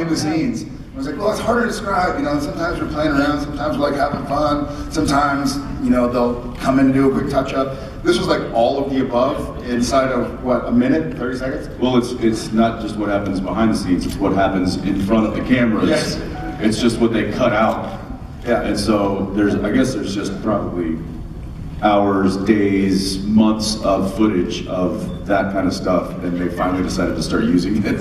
behind the scenes. I was like, well, it's hard to describe, you know, sometimes we're playing around, sometimes we're like having fun, sometimes, you know, they'll come in and do a quick touch-up. This was like all of the above inside of, what, a minute, 30 seconds? Well, it's not just what happens behind the scenes, it's what happens in front of the cameras. Yes. It's just what they cut out. Yeah. And so I guess there's just probably hours, days, months of footage of that kind of stuff, and they finally decided to start using it.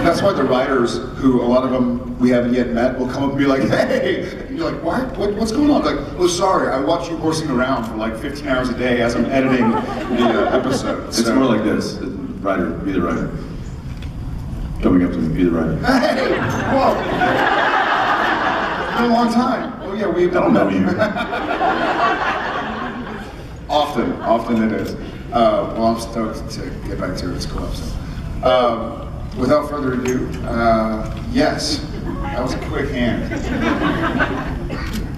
That's why the writers, who a lot of them we haven't yet met, will come up and be like, hey! And you're like, what's going on? Like, oh, sorry, I watch you horsing around for like 15 hours a day as I'm editing the episode. It's more like this. Writer, be the writer. Coming up to me, be the writer. Hey! Whoa! It's been a long time. Oh yeah, I don't know you. Often it is. Well, I'm stoked to get back to it. It's cool episode. Without further ado, yes, that was a quick hand.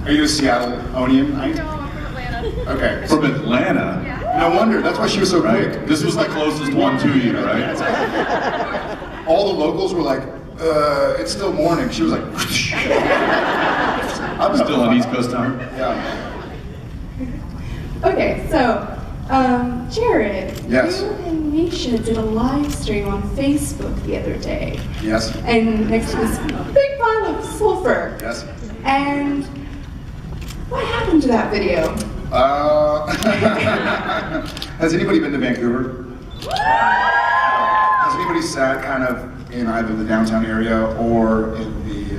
Are you a Seattleonian? No, I'm from Atlanta. Okay. From Atlanta? Yeah. No wonder. That's why she was so quick. Right? This was the closest one to you, right? All the locals were like, it's still morning. She was like, I'm still on East Coast time. Yeah. Okay, so, Jared, Yes. you and Misha did a live stream on Facebook the other day, Yes. and next to this big pile of sulfur. Yes. And what happened to that video? Has anybody been to Vancouver? Has anybody sat kind of in either the downtown area or in the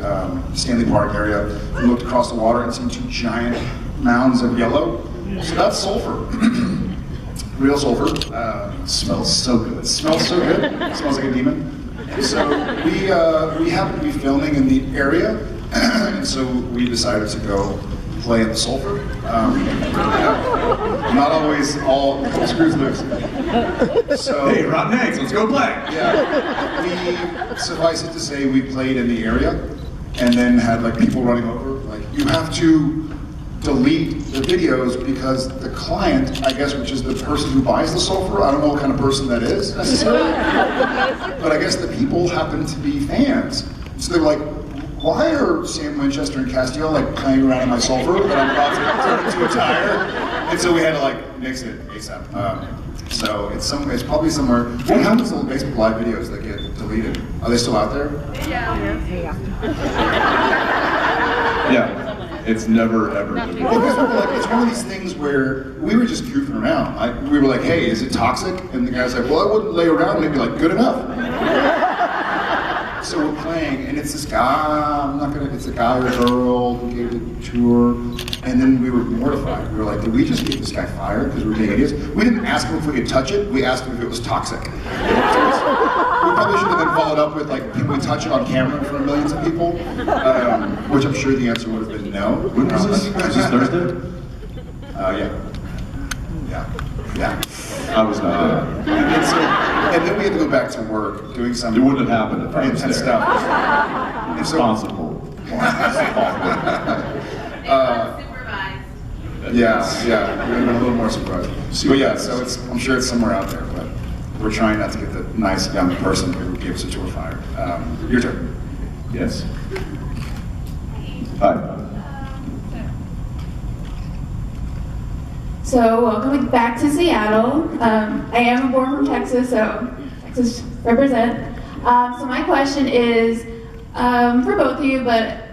Stanley Park area and looked across the water and seen two giant mounds of yellow? So that's sulfur. Real sulfur. Smells so good. It smells so good. It smells like a demon. And so we happen to be filming in the area, and so we decided to go play in the sulfur. Not always all screws loose. So Hey, rotten eggs, let's go play. yeah, we suffice it to say we played in the area, and then had like people running over. Like, you have to delete the videos because the client, I guess, which is the person who buys the sulfur, I don't know what kind of person that is necessarily, but I guess the people happen to be fans. So they were like, why are Sam Winchester and Castiel like playing around in my sulfur that I'm about to turn into a tire? And so we had to like nix it ASAP. So it's probably somewhere. What happens to the Facebook Live videos that get deleted? Are they still out there? Yeah. Yeah. It's never, ever. Because we were like, it's one of these things where we were just goofing around. We were like, hey, is it toxic? And the guy's like, well, I wouldn't lay around. And they'd be like, good enough. So we're playing, and it's this guy, it's a guy or a girl who gave the tour. And then we were mortified. We were like, did we just get this guy fired because we're being idiots? We didn't ask him if we could touch it. We asked him if it was toxic. We probably should have then followed up with like, can we touch it on camera in front of millions of people? Which I'm sure the answer would have been no. When was this? Was this Thursday? Yeah. I was not there. And then we had to go back to work doing some It wouldn't have happened if I was intense there. stuff. And so, Responsible. Supervised. yeah, we would have been a little more surprised. But yeah, so I'm sure it's somewhere out there, but we're trying not to get the nice young person who gave us a tour fired. Your turn. Yes. Hi. So, welcome back to Seattle. I am born from Texas, so Texas represent. So my question is for both of you, but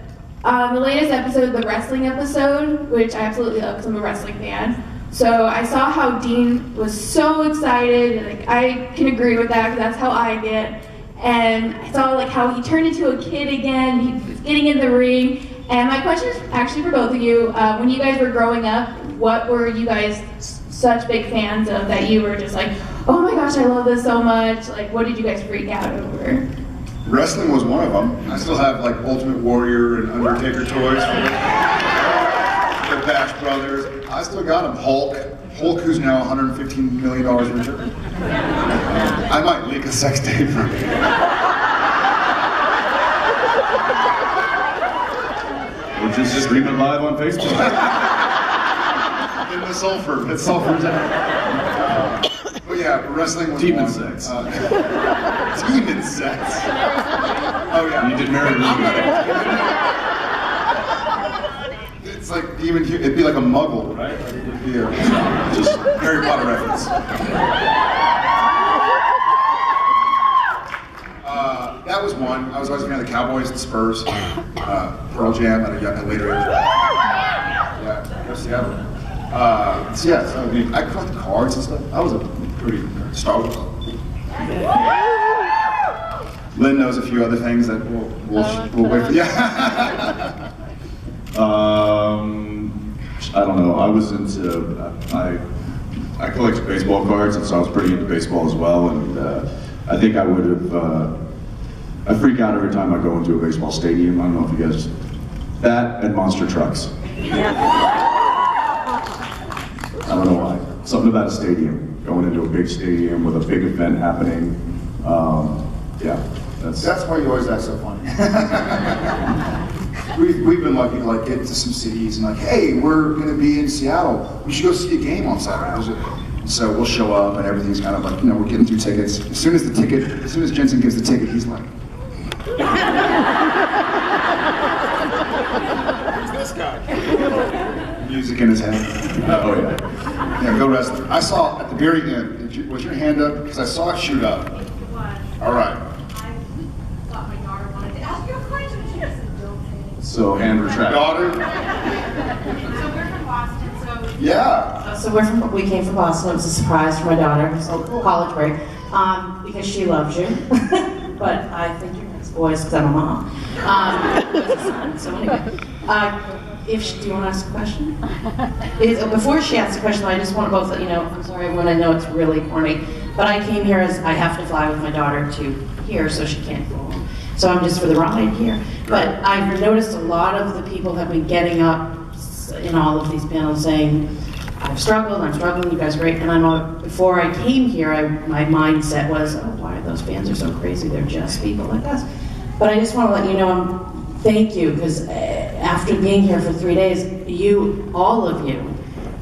the latest episode, the wrestling episode, which I absolutely love because I'm a wrestling fan. So I saw how Dean was so excited, and like I can agree with that because that's how I get. And I saw like how he turned into a kid again. He was getting in the ring. And my question is actually for both of you. When you guys were growing up, what were you guys such big fans of that you were just like, oh my gosh, I love this so much? Like, what did you guys freak out over? Wrestling was one of them. I still have like Ultimate Warrior and Undertaker toys from the Bash Brothers. I still got them. Hulk, who's now $115 million richer. I might leak a sex tape from you. We're just streaming live on Facebook. In the sulfur. It's sulfur's out. But yeah, wrestling was Demon one. sex. Demon sex. Oh yeah. You did marry I'm not a demon. It's like demon. It'd be like a muggle, right? Like, it'd be a just Harry Potter reference. That was one. I was always a fan of the Cowboys, the Spurs, Pearl Jam at a later age. Yeah, Seattle. So yeah, so I mean, I collected cards and stuff. I was a pretty Star Wars. Lynn knows a few other things that we'll wait for. Yeah. I don't know. I was into I collected baseball cards, and so I was pretty into baseball as well. And I think I would have. I freak out every time I go into a baseball stadium. I don't know if you guys. That and monster trucks. I don't know why. Something about a stadium. Going into a big stadium with a big event happening. Yeah, That's why you always act so funny. We've been lucky to like get into some cities and like, hey, we're gonna be in Seattle. We should go see a game on Saturday. So we'll show up and everything's kind of like, you know, we're getting through tickets. As soon as Jensen gives the ticket, he's like, who's this guy? Music in his head. oh yeah. Yeah, go wrestling. I saw at the very end, was your hand up? Because I saw it shoot up. All right. I thought my daughter wanted to ask you a question. She just said, don't say it. So hand retract. Daughter? So we're from Boston, so Yeah. So we came from Boston. It was a surprise for my daughter. So college break, because she loves you. But I think you're nice boys because I'm a mom. So anyway, do you want to ask a question? Before she asks a question, I just want to both let you know. I'm sorry, everyone. I know it's really corny, but I came here as I have to fly with my daughter to here, so she can't go home. So I'm just for the ride here. But I've noticed a lot of the people have been getting up in all of these panels saying, I'm struggling, you guys are great. And I know before I came here, my mindset was, oh, why those fans are so crazy, they're just people like us. But I just want to let you know, thank you, because after being here for 3 days, all of you,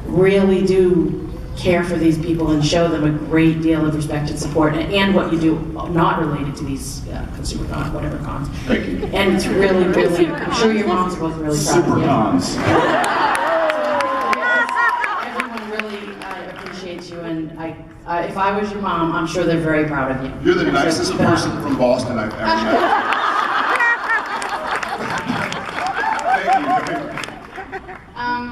really do care for these people and show them a great deal of respect and support, and what you do not related to these consumer cons, whatever cons. Thank you. And it's really, really, I'm sure your moms are both really proud Super of you. cons. Everyone really appreciates you, and if I was your mom, I'm sure they're very proud of you. You're the nicest So, person from Boston I've ever met. Thank you.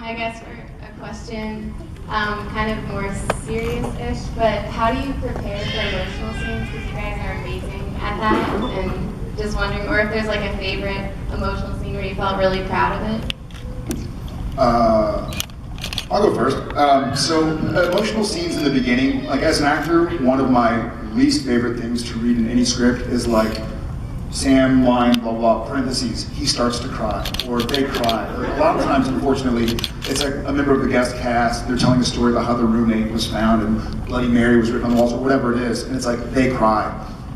I guess for a question, kind of more serious-ish, but how do you prepare for emotional scenes? Because you guys are amazing at that, and just wondering, or if there's like a favorite emotional scene where you felt really proud of it? I'll go first. So emotional scenes in the beginning, like as an actor, one of my least favorite things to read in any script is like Sam line, blah, blah, parentheses, he starts to cry, or they cry. Or a lot of times, unfortunately, it's like a member of the guest cast, they're telling a story about how their roommate was found and Bloody Mary was written on the walls, or whatever it is, and it's like, they cry.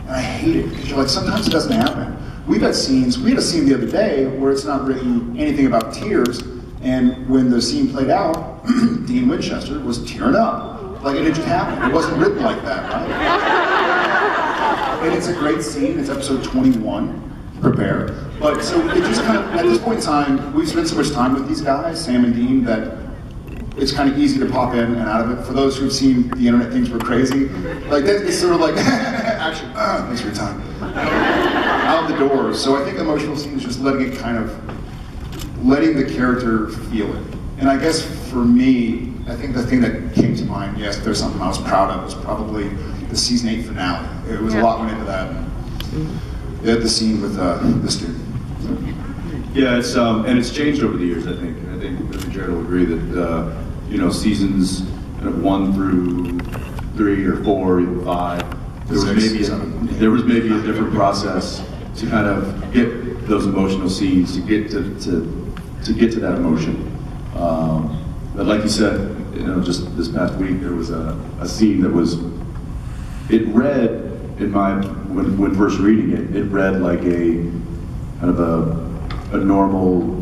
And I hate it, because you're like, sometimes it doesn't happen. We had a scene the other day where it's not written anything about tears, and when the scene played out, Dean Winchester was tearing up. Like, it just happened. It wasn't written like that, right? And it's a great scene. It's episode 21. Prepare. But so it just kind of, at this point in time, we've spent so much time with these guys, Sam and Dean, that it's kind of easy to pop in and out of it. For those who've seen the internet things were crazy, like it's sort of like, actually, thanks for your time. Out the door. So I think emotional scenes, just letting the character feel it. And I guess for me, I think the thing that came to mind, yes, if there's something I was proud of, was probably the season 8 finale. It was a lot went into that. They had the scene with this dude. Yeah, and it's changed over the years. I think Jared will agree that seasons 1 through 3 or 4, even 5. There was maybe a different process to kind of get those emotional scenes, to get to that emotion. But like you said, just this past week there was a scene that was. It read when first reading it read like a kind of a normal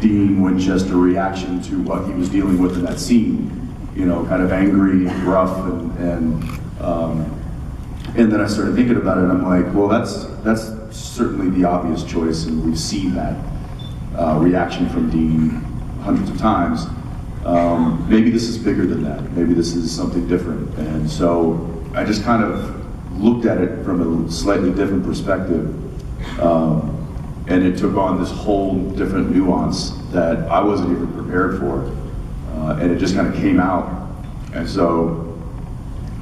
Dean Winchester reaction to what he was dealing with in that scene. Kind of angry and gruff and And then I started thinking about it, and I'm like, well, that's certainly the obvious choice, and we've seen that reaction from Dean hundreds of times. Maybe this is bigger than that. Maybe this is something different. And so I just kind of looked at it from a slightly different perspective, and it took on this whole different nuance that I wasn't even prepared for, and it just kind of came out. And so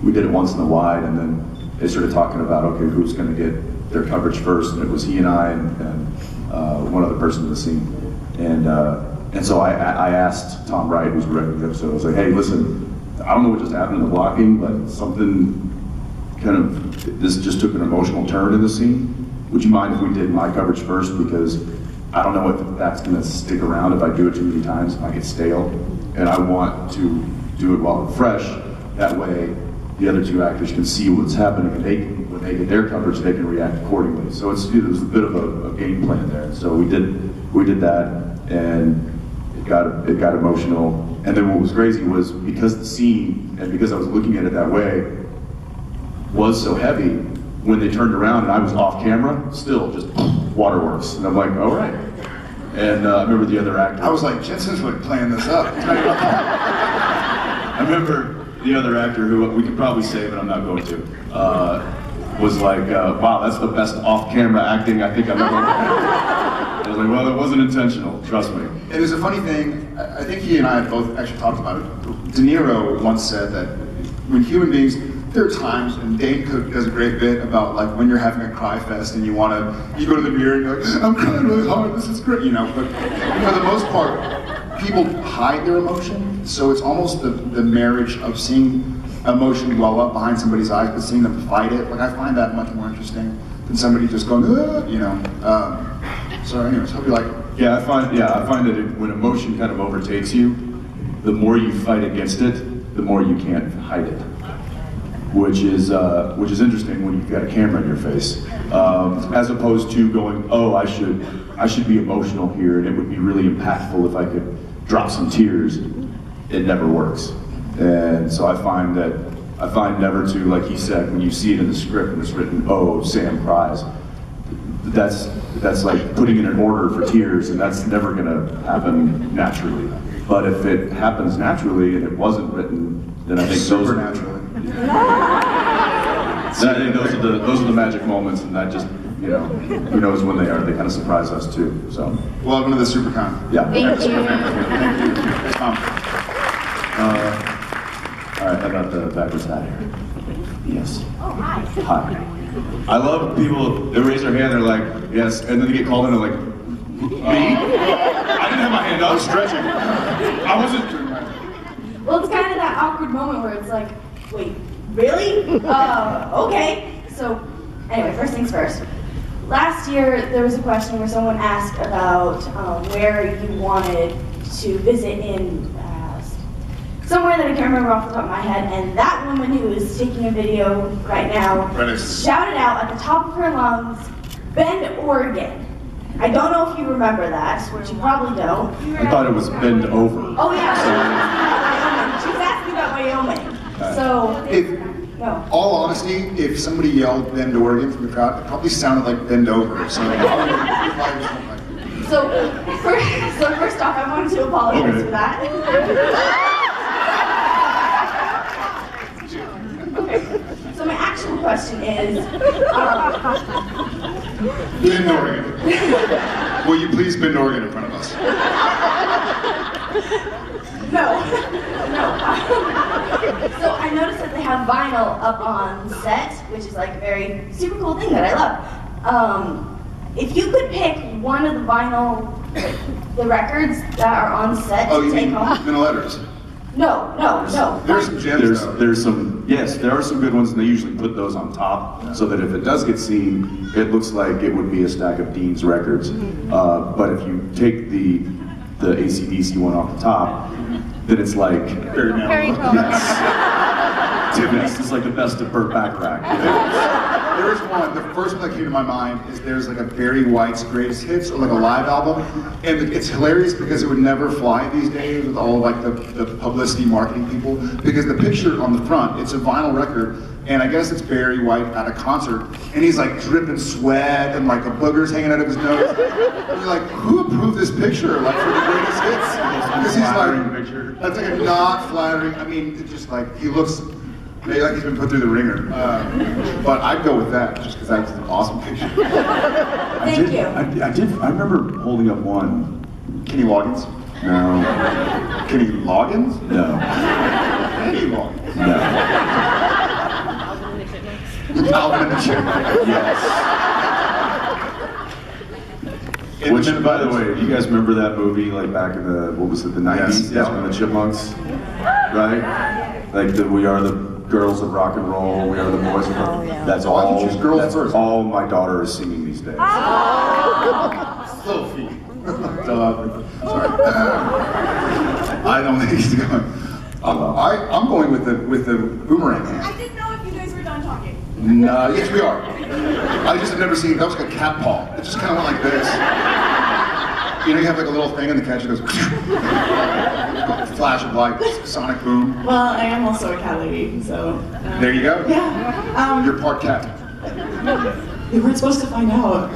we did it once in the wide, and then they started talking about, okay, who's going to get their coverage first, and it was he and I and one other person in the scene. And so I asked Tom Wright, who's directing the episode, I was like, hey, listen, I don't know what just happened in the blocking, but something this just took an emotional turn in the scene. Would you mind if we did my coverage first? Because I don't know if that's going to stick around if I do it too many times, if I get stale. And I want to do it while I'm fresh. That way, the other two actors can see what's happening, and when they get their coverage, they can react accordingly. So it was a bit of a game plan there. So we did that, and it got emotional. And then what was crazy was because the scene, and because I was looking at it that way, was so heavy, when they turned around and I was off camera, still just waterworks. And I'm like, all right. And I remember the other actor. I was like, Jensen's like playing this up. I remember the other actor, who we could probably say, but I'm not going to, was like, wow, that's the best off-camera acting I think I've ever done. I was like, well, it wasn't intentional, trust me. It was a funny thing, I think he and I both actually talked about it. De Niro once said that when human beings, there are times, and Dane Cook does a great bit about like when you're having a cry fest and you go to the mirror and you're like, I'm crying really hard, this is great, but for the most part, people hide their emotion, so it's almost the marriage of seeing emotion well up behind somebody's eyes, but seeing them fight it. Like I find that much more interesting than somebody just going, So anyways, hope you like it. Yeah, I find that when emotion kind of overtakes you, the more you fight against it, the more you can't hide it. Which is interesting when you've got a camera in your face, as opposed to going, oh, I should be emotional here, and it would be really impactful if I could drop some tears. It never works, and so I find never to, like he said, when you see it in the script and it's written, oh, Sam cries. That's like putting in an order for tears, and that's never going to happen naturally. But if it happens naturally and it wasn't written, then I think Supernaturally. I think those are the magic moments, and that just, who knows when they are. They kind of surprise us too. So. Welcome to the SuperCon. Yeah. Thank you. All right, how about the backwards hat here? Yes. Oh, hi. Hi. I love people that raise their hand, they're like, yes, and then they get called in, they're like, me? I didn't have my hand up. I was stretching. I wasn't. Well, it's kind of that awkward moment where it's like, wait, really? Okay. So, anyway, first things first. Last year, there was a question where someone asked about where you wanted to visit in somewhere that I can't remember off the top of my head, and that woman who is taking a video right now shouted out at the top of her lungs, Bend, Oregon. I don't know if you remember that, which you probably don't. I thought it was Bend Over. Oh yeah, she was asking about Wyoming. So, no. All honesty, if somebody yelled Bend, Oregon from the crowd, it probably sounded like Bend Over. So, So first off, I wanted to apologize for that. Okay. So my actual question is, Bend, Oregon. Will you please bend Oregon in front of us? no. So I noticed that they have vinyl up on set, which is like a very super cool thing that I love. If you could pick one of the vinyl, the records that are on set Oh, to you take mean home. Vinyl Letters? No. There's some gems though. There are some good ones, and they usually put those on top, so that if it does get seen, it looks like it would be a stack of Dean's records. But if you take the AC/DC one off the top, then it's like Very narrow. Yes, it's like the best of Burt Bacharach. There's one, the first one that came to my mind is there's like a Barry White's Greatest Hits, or like a live album, and it's hilarious because it would never fly these days with all like the publicity marketing people, because the picture on the front, it's a vinyl record, and I guess it's Barry White at a concert, and he's like dripping sweat and like the boogers hanging out of his nose. And you're like, who approved this picture, like for the greatest hits? Because he's like, that's like a not flattering. I mean, it's just like he looks maybe like he's been put through the ringer. But I'd go with that just because that's an awesome picture. Thank you. I remember holding up one. Kenny Loggins? No. Kenny Loggins? No. Kenny Loggins. No. Alvin and the Chipmunks. Yes. Which, by the way, you guys remember that movie like back in the, what was it, the 90s? Yes. Alvin and the Chipmunks? Right? Like we are the girls of rock and roll, we are the boys of rock. That's Why all. don't you choose girls That's first? all my daughter is singing these days. Sophie. Sorry. I don't think he's going. I'm going with the boomerang hand. I didn't know if you guys were done talking. No, yes we are. I just have never seen, that was like a cat paw. It just kind of went like this. You know, you have like a little thing and the catcher goes, flash of light, sonic boom. Well, I am also a cat lady, so. There you go. Yeah. You're part cat. You weren't supposed to find out.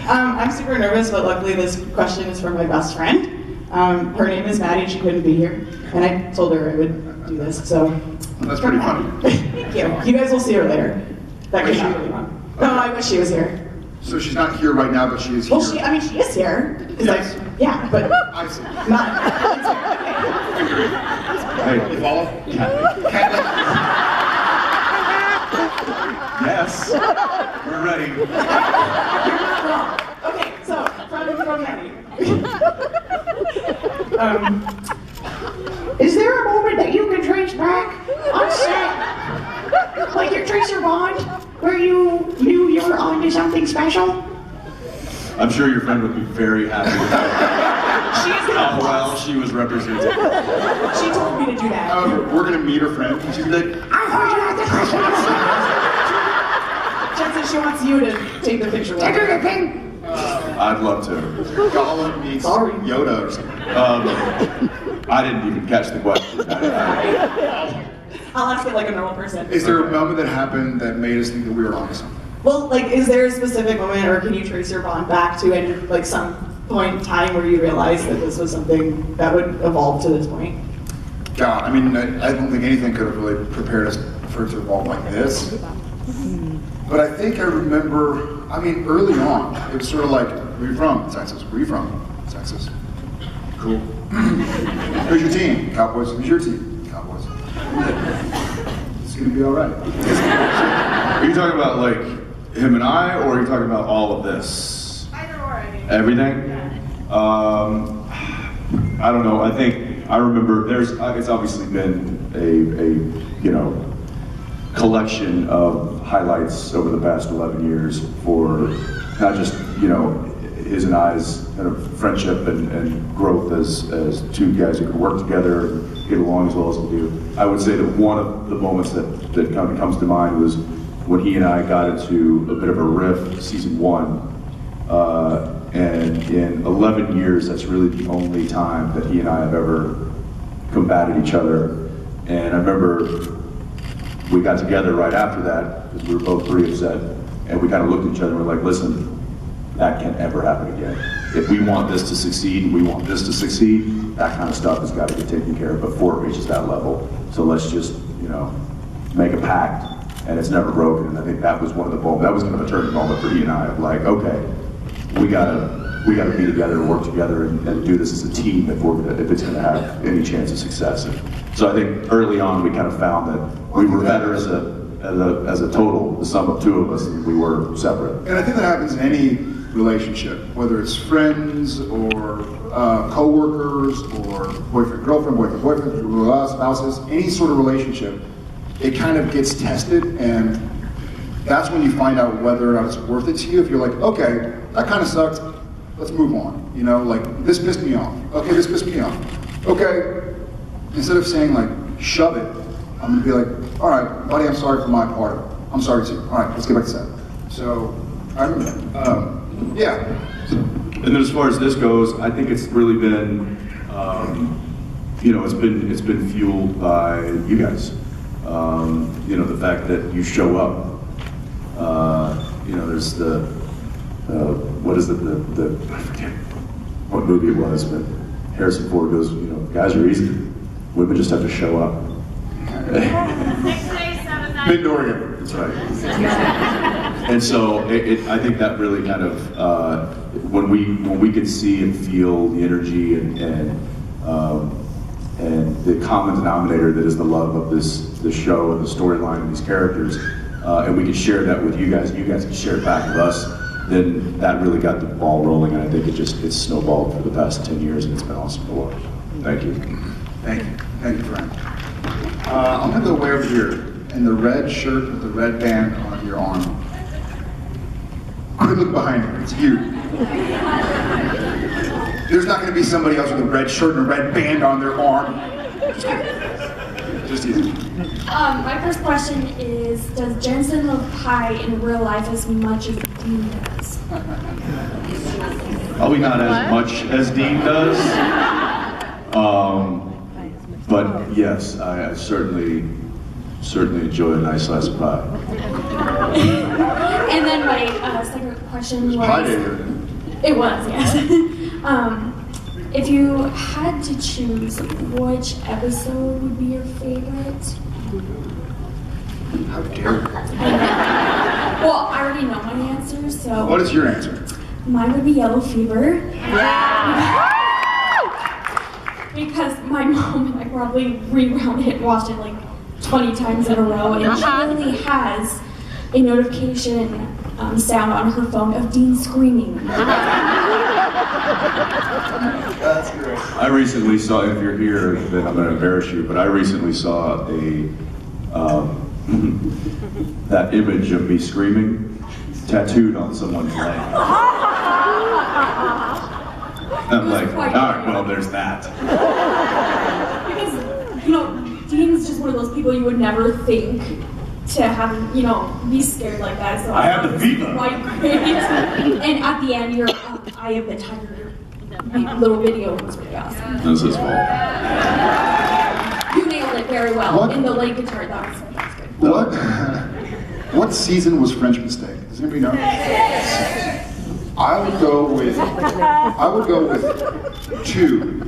I'm super nervous, but luckily this question is from my best friend. Her name is Maddie, and she couldn't be here. And I told her I would do this, so. That's pretty funny. Thank you. You guys will see her later. That Is could she? be really fun. No, I wish she was here. So she's not here right now, but she is here. Well, she is here. 'Cause Yes. yeah, but I see. not. Hey, You follow? Cat. yes. We're ready. Okay, so from Maddie. Is there a moment that you can trace back on set, like your Tracer Bond, where you knew you were onto something special? I'm sure your friend would be very happy with that. She is How gonna well she was represented. She told me to do that. We're gonna meet her friend, and she's like, I heard you had the question. Jen says she wants you to take the picture with her. I'd love to. Gollum meets Sorry. Yoda or something. I didn't even catch the question. I'll ask it like a normal person. Is there a moment that happened that made us think that we were onto something? Well, like, is there a specific moment, or can you trace your bond back to any, like, some point in time where you realized that this was something that would evolve to this point? God, I mean, I don't think anything could have really prepared us for it to evolve like this. But I think I remember, I mean, early on, it was sort of like, where are you from? Texas. Where are you from? Texas. Cool. Who's your team? Cowboys. Who's your team? Cowboys. It's gonna be all right. Are you talking about like him and I, or are you talking about all of this? Either or, I mean. Everything? I don't know. I think I remember. It's obviously been a collection of highlights over the past 11 years for not just his and I's kind of friendship and growth as two guys who could work together and get along as well as we do. I would say that one of the moments that kind of comes to mind was when he and I got into a bit of a riff season 1. And in 11 years, that's really the only time that he and I have ever combated each other. And I remember we got together right after that because we were both pretty upset. And we kind of looked at each other and were like, listen, that can't ever happen again. If we want this to succeed and we want this to succeed, that kind of stuff has got to get taken care of before it reaches that level. So let's just, make a pact, and it's never broken. And I think that was one of the moments, that was kind of a turning moment for he and I of like, okay, we gotta be together and work together and do this as a team if it's gonna have any chance of success. And so I think early on we kind of found that we were better as a total, the sum of two of us, than we were separate. And I think that happens in any relationship, whether it's friends or co-workers or boyfriend-girlfriend, boyfriend-boyfriend, spouses, any sort of relationship, it kind of gets tested, and that's when you find out whether or not it's worth it to you. If you're like, okay, that kind of sucked, let's move on. Like, this pissed me off. Okay, this pissed me off. Okay, instead of saying like, shove it, I'm gonna be like, all right, buddy, I'm sorry for my part of it. I'm sorry too. All right, let's get back to set. So, I remember that. Yeah. And then as far as this goes, I think it's really been, it's been fueled by you guys. You know, the fact that you show up. You know, there's the what is it? I forget what movie it was, but Harrison Ford goes, you know, guys are easy. Women just have to show up. Big Oregon. That's right. And so I think that really kind of when we could see and feel the energy and the common denominator that is the love of this show and the storyline and these characters, and we can share that with you guys, and you guys can share it back with us, then that really got the ball rolling, and I think it's snowballed for the past 10 years, and it's been awesome to watch. Thank you. Thank you. Thank you, Frank. I'm gonna go way over here in the red shirt with the red band on your arm. Quick look behind you. It's you. There's not gonna be somebody else with a red shirt and a red band on their arm. Just kidding. Just you. My first question is, does Jensen love pie in real life as much as Dean does? Probably not as much as Dean does. But yes, I certainly enjoy a nice slice of pie. And then my second question was... Pie day here. It was, yes. If you had to choose, which episode would be your favorite? How dare you? Well, I already know my answer, so... What is your answer? Mine would be Yellow Fever. Because my mom and I probably rewound it and watched it like 20 times in a row, and she literally has a notification sound on her phone of Dean screaming. That's great. I recently saw, if you're here, then I'm going to embarrass you, but I recently saw that image of me screaming tattooed on someone's leg. I'm like, all right, well, there's that. Because, you know, Dean's just one of those people you would never think to have, you know, be scared like that. So I have the fever. Quite great. And at the end, your Eye of the Tiger little video was really awesome. That was his fault. You nailed it very well. What? In the lead guitar, that was good. What season was French Mistake? Does anybody know? I would go with 2.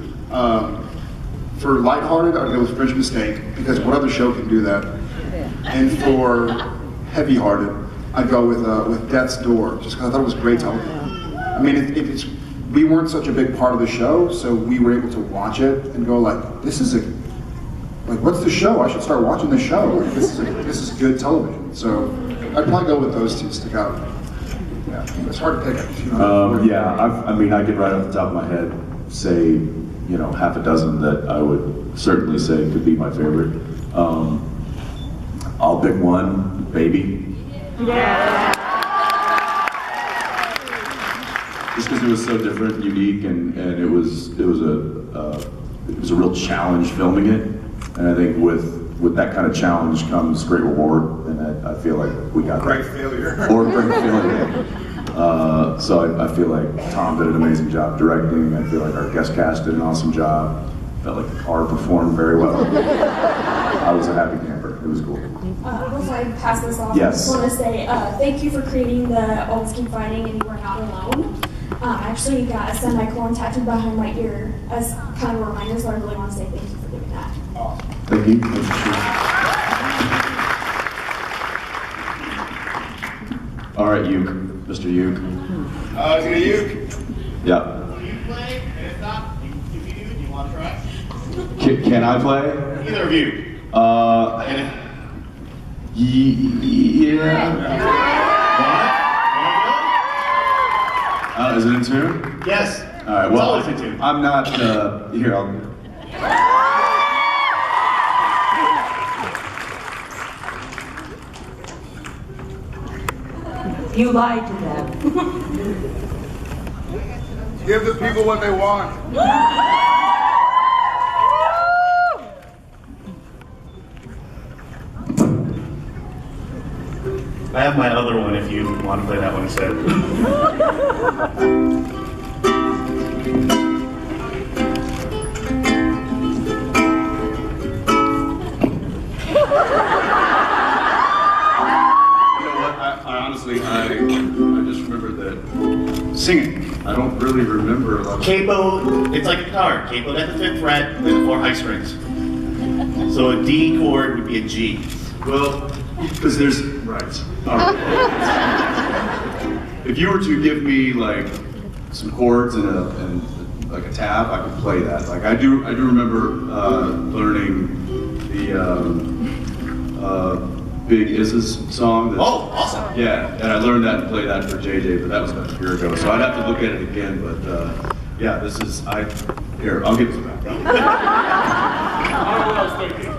For lighthearted, I'd go with French Mistake, because what other show can do that? And for heavy-hearted, I'd go with Death's Door, just because I thought it was great television. I mean, we weren't such a big part of the show, so we were able to watch it and go like, what's the show? I should start watching the show. Like, this is good television. So I'd probably go with those 2 stick out. Yeah, it's hard to pick. Yeah, I mean, I could right off the top of my head say, you know, half a dozen that I would certainly say could be my favorite. I'll pick one, Baby. Yeah. Just because it was so different, and unique, and it was a real challenge filming it. And I think with that kind of challenge comes great reward, and I feel like we got Great that. failure. Or great failure. So I feel like Tom did an amazing job directing. I feel like our guest cast did an awesome job. Felt like the car performed very well. I was a happy camper. It was cool. Before I pass this off, Yes. I just want to say thank you for creating the Always Keep Fighting and You Are Not Alone. I actually got a semicolon tattooed behind my ear as kind of a reminder, so I really want to say thank you for doing that. Thank you. All right, Uke, Mr. Uke. Is it a Uke? Yeah. Will you play? And if not, if you do you want to try? Can I play? Either of you. Yeah. Is it in tune? Yes. All right. Well, It's always in tune. I'm not here. You lied to them. Give the people what they want. I have my other one if you want to play that one instead. honestly, I just remember that Singing. I don't really remember a lot of. Capo, it's like a guitar. Capoed at the 5th fret, then the 4 high strings. So a D chord would be a G. Well, because there's, right. All right. If you were to give me like some chords and like a tab, I could play that. Like I do remember learning the Big Iz's song. That, Oh, awesome. yeah, and I learned that and played that for JJ, but that was about a year ago. So I'd have to look at it again, but yeah, here, I'll give it back. I don't know what I was thinking.